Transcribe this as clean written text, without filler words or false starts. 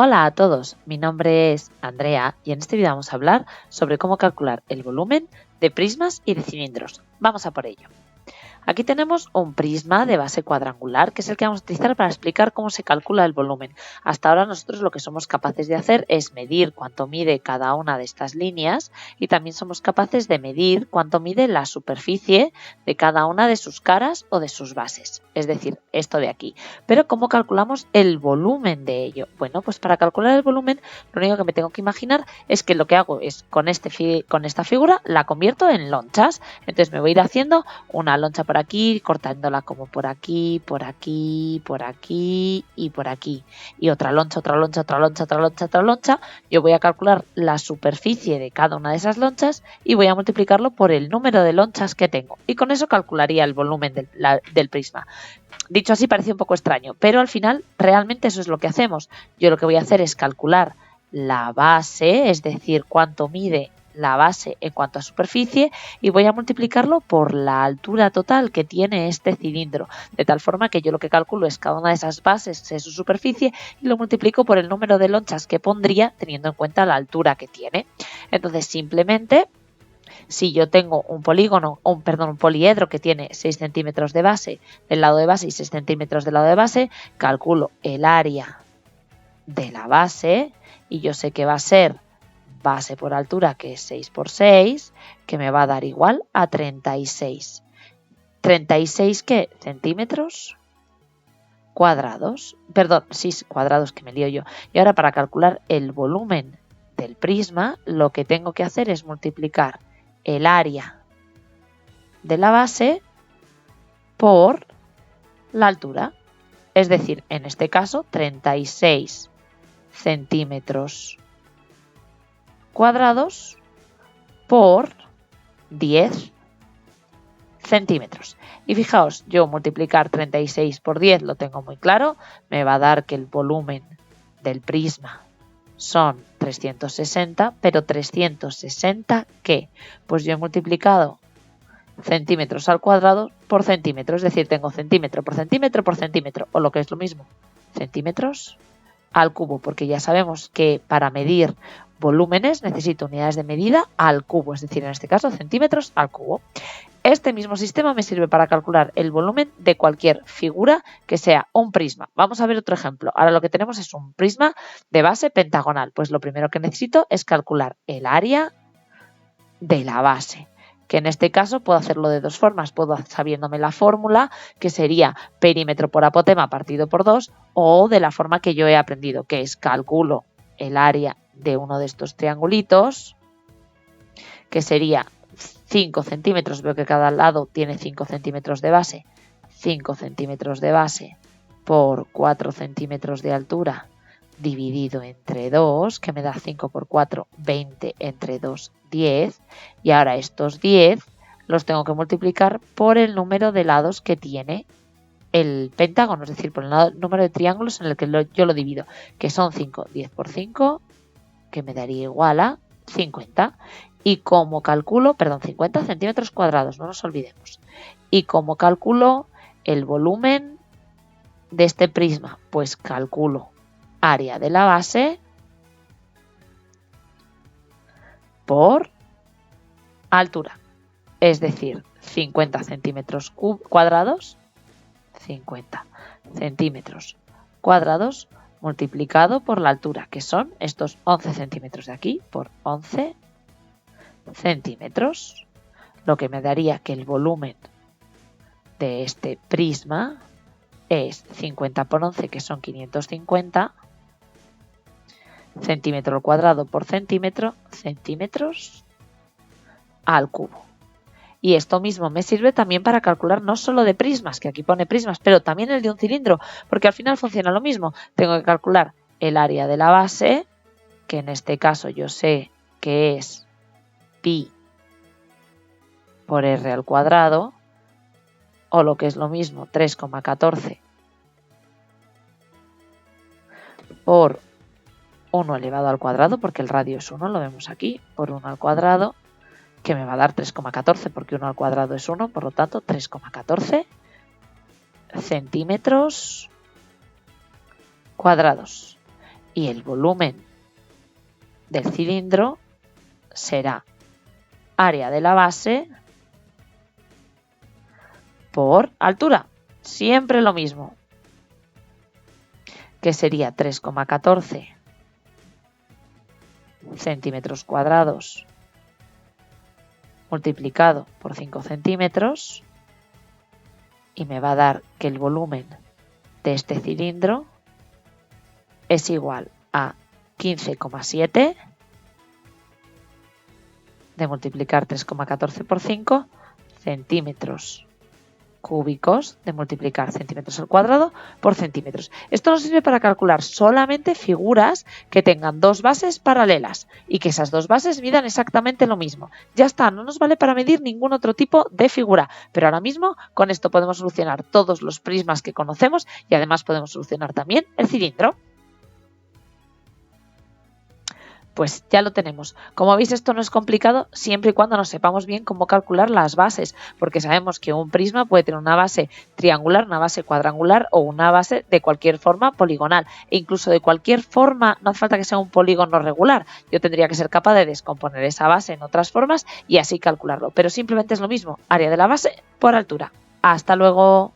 Hola a todos, mi nombre es Andrea y en este vídeo vamos a hablar sobre cómo calcular el volumen de prismas y de cilindros. Vamos a por ello. Aquí tenemos un prisma de base cuadrangular, que es el que vamos a utilizar para explicar cómo se calcula el volumen. Hasta ahora nosotros lo que somos capaces de hacer es medir cuánto mide cada una de estas líneas y también somos capaces de medir cuánto mide la superficie de cada una de sus caras o de sus bases, es decir, esto de aquí. Pero ¿cómo calculamos el volumen de ello? Bueno, pues para calcular el volumen lo único que me tengo que imaginar es que lo que hago es con esta figura la convierto en lonchas. Entonces me voy a ir haciendo una loncha por aquí, cortándola como por aquí, por aquí, por aquí y por aquí. Y otra loncha, otra loncha, otra loncha, otra loncha, otra loncha. Yo voy a calcular la superficie de cada una de esas lonchas y voy a multiplicarlo por el número de lonchas que tengo. Y con eso calcularía el volumen del prisma. Dicho así parece un poco extraño, pero al final realmente eso es lo que hacemos. Yo lo que voy a hacer es calcular la base, es decir, cuánto mide la base en cuanto a superficie, y voy a multiplicarlo por la altura total que tiene este cilindro, de tal forma que yo lo que calculo es cada una de esas bases de su superficie y lo multiplico por el número de lonchas que pondría teniendo en cuenta la altura que tiene. Entonces simplemente, si yo tengo un poliedro que tiene 6 centímetros de base del lado de base y 6 centímetros del lado de base, calculo el área de la base y yo sé que va a ser base por altura, que es 6 por 6, que me va a dar igual a 36. ¿36 qué? Centímetros cuadrados. Perdón, sí, cuadrados, que me lío yo. Y ahora para calcular el volumen del prisma, lo que tengo que hacer es multiplicar el área de la base por la altura. Es decir, en este caso, 36 centímetros cuadrados por 10 centímetros. Y fijaos, yo multiplicar 36 por 10 lo tengo muy claro, me va a dar que el volumen del prisma son 360, pero 360 ¿qué? Pues yo he multiplicado centímetros al cuadrado por centímetro, es decir, tengo centímetro por centímetro por centímetro, o lo que es lo mismo, centímetros al cubo, porque ya sabemos que para medir volúmenes necesito unidades de medida al cubo, es decir, en este caso centímetros al cubo. Este mismo sistema me sirve para calcular el volumen de cualquier figura que sea un prisma. Vamos a ver otro ejemplo. Ahora lo que tenemos es un prisma de base pentagonal. Pues lo primero que necesito es calcular el área de la base, que en este caso puedo hacerlo de dos formas. Puedo sabiéndome la fórmula, que sería perímetro por apotema partido por 2, o de la forma que yo he aprendido, que es calculo el área de uno de estos triangulitos, que sería 5 centímetros, veo que cada lado tiene 5 centímetros de base, 5 centímetros de base por 4 centímetros de altura dividido entre 2, que me da 5 por 4, 20 entre 2, 10. Y ahora estos 10 los tengo que multiplicar por el número de lados que tiene el pentágono, es decir, por el número de triángulos en el que yo lo divido, que son 5, 10 por 5, que me daría igual a 50. Y como calculo, 50 centímetros cuadrados, no nos olvidemos. Y como calculo el volumen de este prisma, pues calculo área de la base por altura, es decir, 50 centímetros cuadrados, 50 centímetros cuadrados multiplicado por la altura, que son estos 11 centímetros de aquí por 11 centímetros, lo que me daría que el volumen de este prisma es 50 por 11, que son 550, centímetro al cuadrado por centímetro, centímetros al cubo. Y esto mismo me sirve también para calcular no solo de prismas, que aquí pone prismas, pero también el de un cilindro, porque al final funciona lo mismo. Tengo que calcular el área de la base, que en este caso yo sé que es pi por r al cuadrado, o lo que es lo mismo, 3,14 por 1 elevado al cuadrado, porque el radio es 1, lo vemos aquí, por 1 al cuadrado, que me va a dar 3,14, porque 1 al cuadrado es 1, por lo tanto 3,14 centímetros cuadrados. y el volumen del cilindro será área de la base por altura. Siempre lo mismo, que sería 3,14 centímetros cuadrados multiplicado por 5 centímetros y me va a dar que el volumen de este cilindro es igual a 15,7 de multiplicar 3,14 por 5 centímetros cúbicos de multiplicar centímetros al cuadrado por centímetros. Esto nos sirve para calcular solamente figuras que tengan dos bases paralelas y que esas dos bases midan exactamente lo mismo. Ya está, no nos vale para medir ningún otro tipo de figura, pero ahora mismo con esto podemos solucionar todos los prismas que conocemos y además podemos solucionar también el cilindro. Pues ya lo tenemos. Como veis, esto no es complicado siempre y cuando nos sepamos bien cómo calcular las bases, porque sabemos que un prisma puede tener una base triangular, una base cuadrangular o una base de cualquier forma poligonal. E incluso de cualquier forma, no hace falta que sea un polígono regular. Yo tendría que ser capaz de descomponer esa base en otras formas y así calcularlo. Pero simplemente es lo mismo, área de la base por altura. ¡Hasta luego!